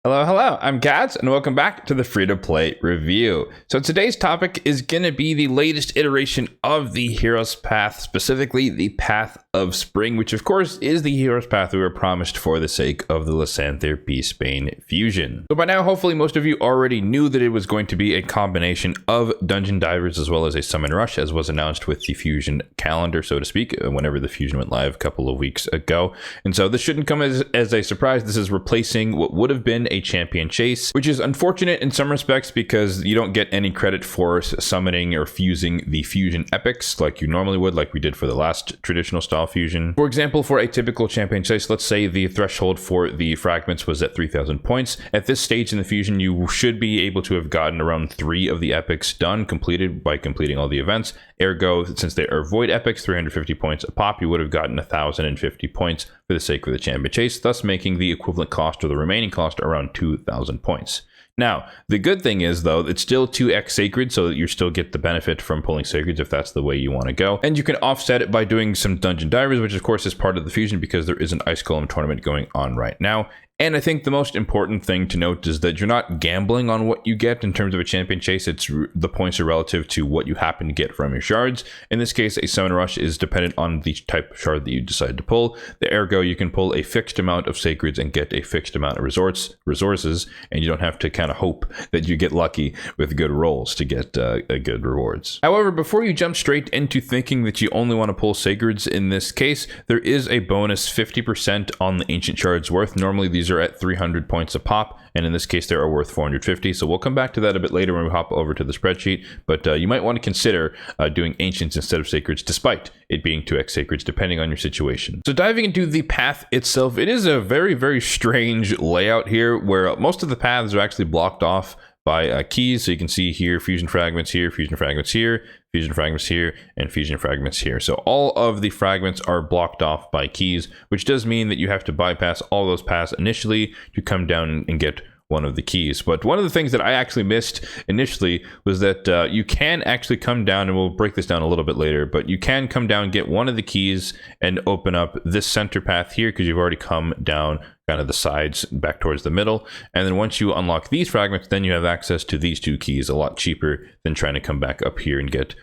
Hello, hello, I'm Kads, and welcome back to the free-to-play review. So today's topic is going to be the latest iteration of the Hero's Path, specifically the Path of Spring, which of course is the Hero's Path we were promised for the sake of the Lysanthir Beastbane fusion. So by now, hopefully most of you already knew that it was going to be a combination of Dungeon Divers as well as a Summon Rush, as was announced with the fusion calendar, so to speak, whenever the fusion went live a couple of weeks ago. And so this shouldn't come as a surprise. This is replacing what would have been a champion chase, which is unfortunate in some respects because you don't get any credit for summoning or fusing the fusion epics like you normally would, like we did for the last traditional style fusion. For example, for a typical champion chase, let's say the threshold for the fragments was at 3,000 points. At this stage in the fusion, you should be able to have gotten around 3 of the epics completed by completing all the events. Ergo, since they are void epics, 350 points a pop, you would have gotten 1,050 points for the sake of the champion chase, thus making the equivalent cost or the remaining cost around 2,000 points. Now, the good thing is, though, it's still 2x sacred, so that you still get the benefit from pulling sacreds if that's the way you want to go. And you can offset it by doing some Dungeon Divers, which of course is part of the fusion because there is an Ice Golem tournament going on right now. And I think the most important thing to note is that you're not gambling on what you get in terms of a champion chase. The points are relative to what you happen to get from your shards. In this case, a Summon Rush is dependent on the type of shard that you decide to pull. Ergo, you can pull a fixed amount of sacreds and get a fixed amount of resources, and you don't have to kind of hope that you get lucky with good rolls to get good rewards. However, before you jump straight into thinking that you only want to pull sacreds in this case, there is a bonus 50% on the ancient shards worth. Normally, these are at 300 points a pop, and in this case they are worth 450, so we'll come back to that a bit later when we hop over to the spreadsheet, but you might want to consider doing ancients instead of sacreds, despite it being 2x sacreds, depending on your situation. So diving into the path itself, it is a very strange layout here where most of the paths are actually blocked off by keys. So you can see here, fusion fragments here, fusion fragments here, fusion fragments here, and fusion fragments here. So all of the fragments are blocked off by keys, which does mean that you have to bypass all those paths initially to come down and get one of the keys. But one of the things that I actually missed initially was that you can actually come down, and we'll break this down a little bit later, but you can come down, get one of the keys, and open up this center path here because you've already come down kind of the sides back towards the middle. And then once you unlock these fragments, then you have access to these 2 keys a lot cheaper than trying to come back up here and get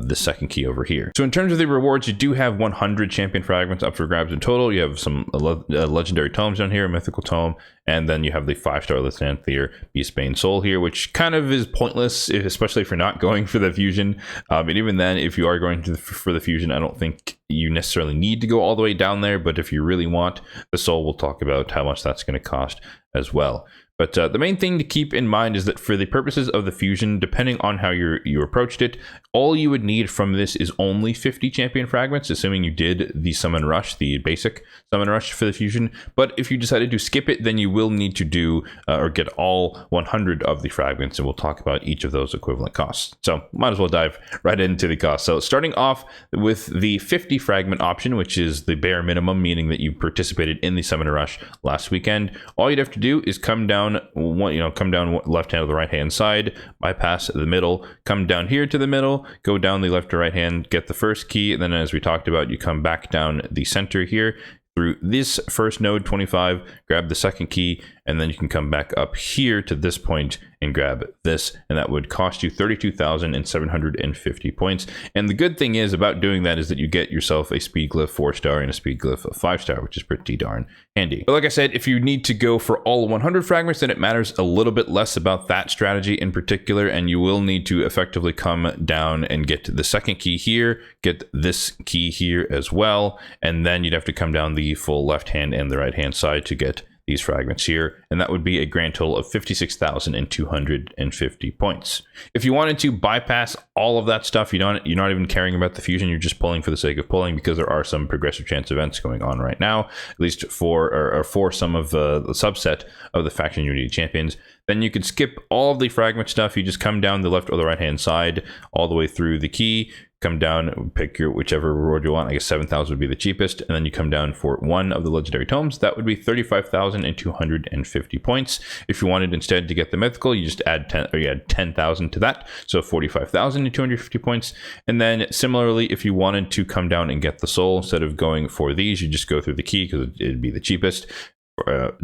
the second key over here. So in terms of the rewards, you do have 100 champion fragments up for grabs in total. You have some legendary tomes down here, a mythical tome, and then you have the 5-star Lysanthir Beastbane Soul here, which kind of is pointless, especially if you're not going for the fusion. And even then, if you are going for the fusion, I don't think you necessarily need to go all the way down there, but if you really want the soul, we'll talk about how much that's going to cost as well. But the main thing to keep in mind is that for the purposes of the fusion, depending on how you approached it, all you would need from this is only 50 champion fragments, assuming you did the Summon Rush, the basic Summon Rush for the fusion. But if you decided to skip it, then you will need to do or get all 100 of the fragments, and we'll talk about each of those equivalent costs. So might as well dive right into the cost. So starting off with the 50 fragment option, which is the bare minimum, meaning that you participated in the Summon Rush last weekend, all you'd have to do is come down left hand to the right hand side, bypass the middle, come down here to the middle, go down the left to right hand, get the first key, and then as we talked about, you come back down the center here through this first node 25, grab the second key, and then you can come back up here to this point and grab this, and that would cost you 32,750 points. And the good thing is about doing that is that you get yourself a speed glyph 4-star and a speed glyph 5-star, which is pretty darn handy. But like I said, if you need to go for all 100 fragments, then it matters a little bit less about that strategy in particular, and you will need to effectively come down and get the second key here, get this key here as well, and then you'd have to come down the full left hand and the right hand side to get these fragments here, and that would be a grand total of 56,250 points. If you wanted to bypass all of that stuff, you're not even caring about the fusion, you're just pulling for the sake of pulling, because there are some progressive chance events going on right now, at least for some of the subset of the faction unity champions, then you could skip all of the fragment stuff. You just come down the left or the right hand side all the way through the key, come down, pick your whichever reward you want. I guess 7,000 would be the cheapest, and then you come down for one of the legendary tomes. That would be 35,250 points. If you wanted instead to get the mythical, you just add 10,000 to that, so 45,250 points. And then similarly, if you wanted to come down and get the soul, instead of going for these, you just go through the key because it'd be the cheapest.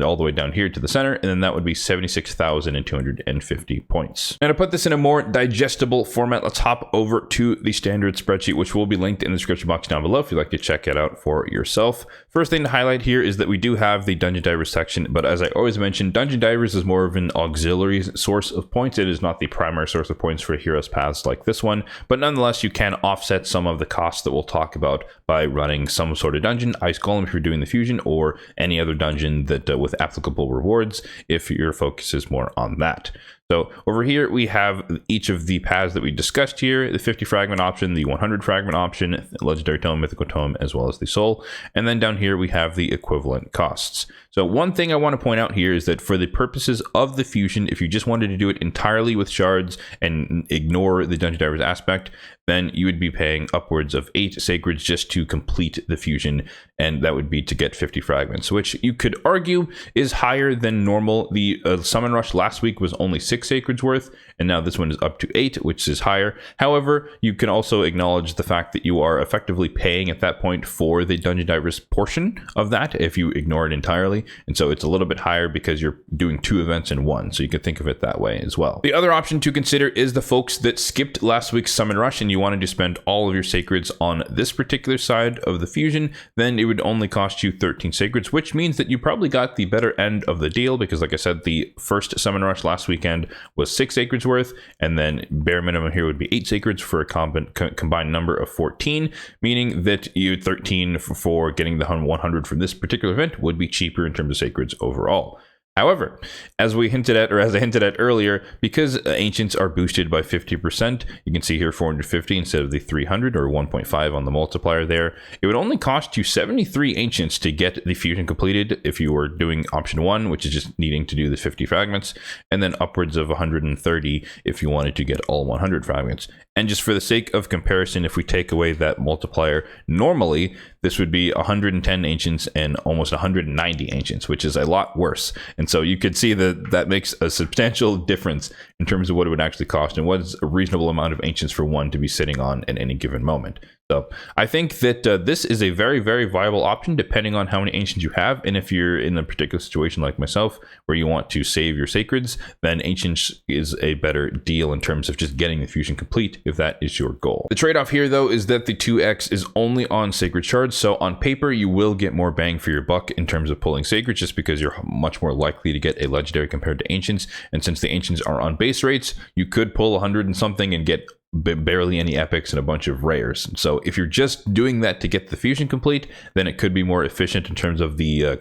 all the way down here to the center, and then that would be 76,250 points. Now to put this in a more digestible format, let's hop over to the standard spreadsheet, which will be linked in the description box down below if you'd like to check it out for yourself. First thing to highlight here is that we do have the Dungeon Divers section, but as I always mention, Dungeon Divers is more of an auxiliary source of points. It is not the primary source of points for heroes paths like this one, but nonetheless, you can offset some of the costs that we'll talk about by running some sort of dungeon, Ice Golem if you're doing the fusion, or any other dungeon that with applicable rewards if your focus is more on that. So over here, we have each of the paths that we discussed here, the 50 fragment option, the 100 fragment option, legendary tome, mythical tome, as well as the soul. And then down here, we have the equivalent costs. So one thing I want to point out here is that for the purposes of the fusion, if you just wanted to do it entirely with shards and ignore the Dungeon Divers aspect, then you would be paying upwards of 8 sacreds just to complete the fusion, and that would be to get 50 fragments, which you could argue is higher than normal. The summon rush last week was only 6 sacreds worth, and now this one is up to 8, which is higher. However, you can also acknowledge the fact that you are effectively paying at that point for the Dungeon Divers portion of that if you ignore it entirely, and so it's a little bit higher because you're doing 2 events in one, so you can think of it that way as well. The other option to consider is the folks that skipped last week's summon rush and you wanted to spend all of your sacreds on this particular side of the fusion, then it would only cost you 13 sacreds, which means that you probably got the better end of the deal because, like I said, the first summon rush last weekend was 6 sacreds worth, and then bare minimum here would be 8 sacreds for a combined number of 14, meaning that you 13 for getting the 100 from this particular event would be cheaper in terms of sacreds overall. However, as I hinted at earlier, because ancients are boosted by 50%, you can see here 450 instead of the 300 or 1.5 on the multiplier there. It would only cost you 73 ancients to get the fusion completed if you were doing option 1, which is just needing to do the 50 fragments, and then upwards of 130 if you wanted to get all 100 fragments. And just for the sake of comparison, if we take away that multiplier, normally this would be 110 ancients and almost 190 ancients, which is a lot worse. And so you could see that that makes a substantial difference in terms of what it would actually cost and what's a reasonable amount of ancients for one to be sitting on at any given moment. So I think that this is a very, very viable option depending on how many ancients you have. And if you're in a particular situation like myself where you want to save your sacreds, then ancients is a better deal in terms of just getting the fusion complete if that is your goal. The trade-off here though is that the 2x is only on sacred shards. So on paper, you will get more bang for your buck in terms of pulling sacred just because you're much more likely to get a legendary compared to ancients. And since the ancients are on base rates, you could pull 100 and something and get barely any epics and a bunch of rares. So if you're just doing that to get the fusion complete, then it could be more efficient in terms of the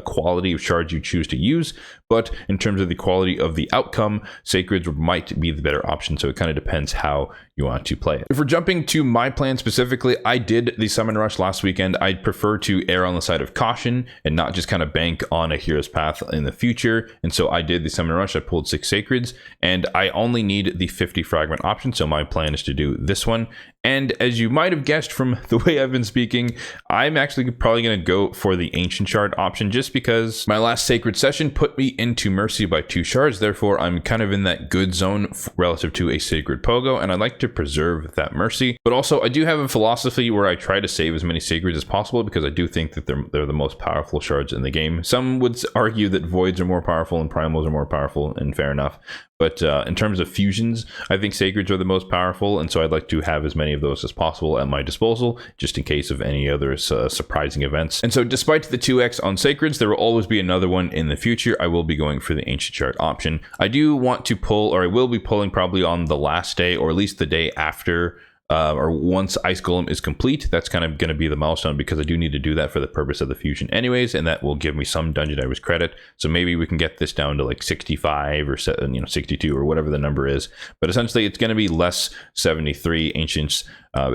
quality of shards you choose to use. But in terms of the quality of the outcome, sacreds might be the better option. So it kind of depends how you want to play it. If we're jumping to my plan specifically, I did the summon rush last weekend. I'd prefer to err on the side of caution and not just kind of bank on a hero's path in the future. And so I did the summon rush. I pulled 6 sacreds and I only need the 50 fragment option. So my plan is to do this one. And as you might have guessed from the way I've been speaking, I'm actually probably going to go for the ancient shard option just because my last sacred session put me into mercy by 2 shards. Therefore, I'm kind of in that good zone relative to a sacred pogo, and I like to preserve that mercy. But also, I do have a philosophy where I try to save as many sacreds as possible because I do think that they're the most powerful shards in the game. Some would argue that voids are more powerful and primals are more powerful, and fair enough. But in terms of fusions, I think sacreds are the most powerful, and so I'd like to have as many of those as possible at my disposal, just in case of any other surprising events. And so despite the 2x on sacreds, there will always be another one in the future. I will be going for the ancient shard option. I do want to pull, or I will be pulling probably on the last day, or at least the day after, or once Ice Golem is complete. That's kind of going to be the milestone because I do need to do that for the purpose of the fusion anyways, and that will give me some Dungeon Divers credit. So maybe we can get this down to like 65 or 62 or whatever the number is. But essentially, it's going to be less 73 ancients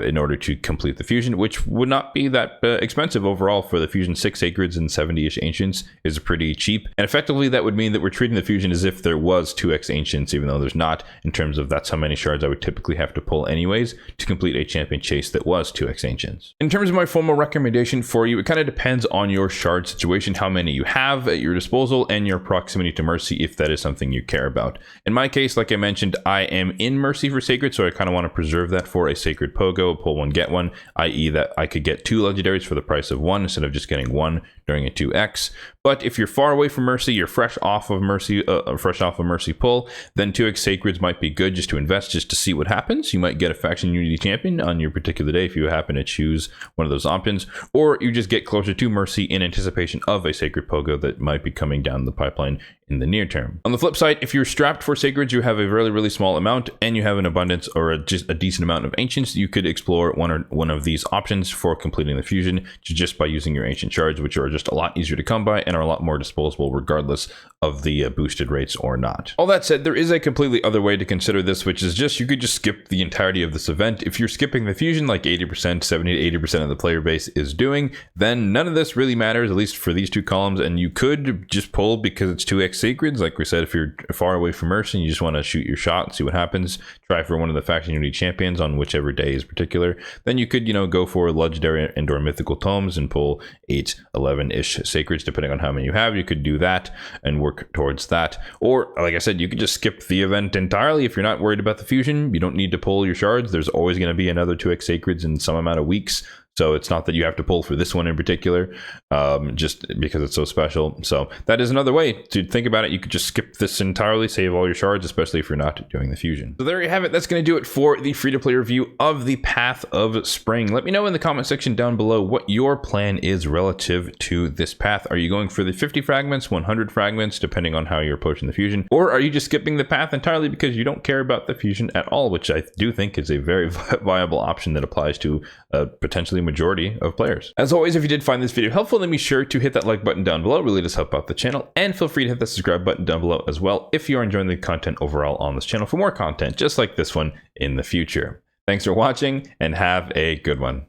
in order to complete the fusion, which would not be that expensive overall for the fusion. 6 sacreds and 70-ish ancients is pretty cheap. And effectively, that would mean that we're treating the fusion as if there was 2x ancients, even though there's not, in terms of that's how many shards I would typically have to pull anyways to complete a champion chase that was 2x ancients. In terms of my formal recommendation for you, it kind of depends on your shard situation, how many you have at your disposal, and your proximity to mercy if that is something you care about. In my case, like I mentioned, I am in mercy for sacred, so I kind of want to preserve that for a sacred pogo, pull one, get one, i.e. that I could get 2 legendaries for the price of 1 instead of just getting 1 during a 2x. But if you're far away from Mercy, you're fresh off of Mercy pull, then 2x Sacreds might be good just to invest, just to see what happens. You might get a faction unity champion on your particular day if you happen to choose one of those options, or you just get closer to Mercy in anticipation of a Sacred Pogo that might be coming down the pipeline in the near term. On the flip side, if you're strapped for Sacreds, you have a really small amount, and you have an abundance or just a decent amount of Ancients, you could explore one of these options for completing the fusion just by using your Ancient Shards, which are just a lot easier to come by and are a lot more disposable regardless of the boosted rates or not. All that said, there is a completely other way to consider this, which is just you could just skip the entirety of this event. If you're skipping the fusion like 80%, 70 to 80% of the player base is doing, then none of this really matters, at least for these two columns, and you could just pull because it's 2x Sacreds. Like we said, if you're far away from Mercy and you just want to shoot your shot and see what happens, try for one of the faction unity champions on whichever day is particular, then you could, go for legendary and or mythical tomes and pull 8, 11-ish Sacreds, depending on how many you have. You could do that and work towards that. Or, like I said, you could just skip the event entirely if you're not worried about the fusion. You don't need to pull your shards. There's always going to be another 2x Sacreds in some amount of weeks. So it's not that you have to pull for this one in particular, just because it's so special. So that is another way to think about it. You could just skip this entirely, save all your shards, especially if you're not doing the fusion. So there you have it. That's going to do it for the free-to-play review of the Path of Spring. Let me know in the comment section down below what your plan is relative to this path. Are you going for the 50 fragments, 100 fragments, depending on how you're approaching the fusion? Or are you just skipping the path entirely because you don't care about the fusion at all, which I do think is a very viable option that applies to potentially majority of players. As always, if you did find this video helpful, then be sure to hit that like button down below. It really does help out the channel, and feel free to hit the subscribe button down below as well if you are enjoying the content overall on this channel for more content just like this one in the future. Thanks for watching and have a good one.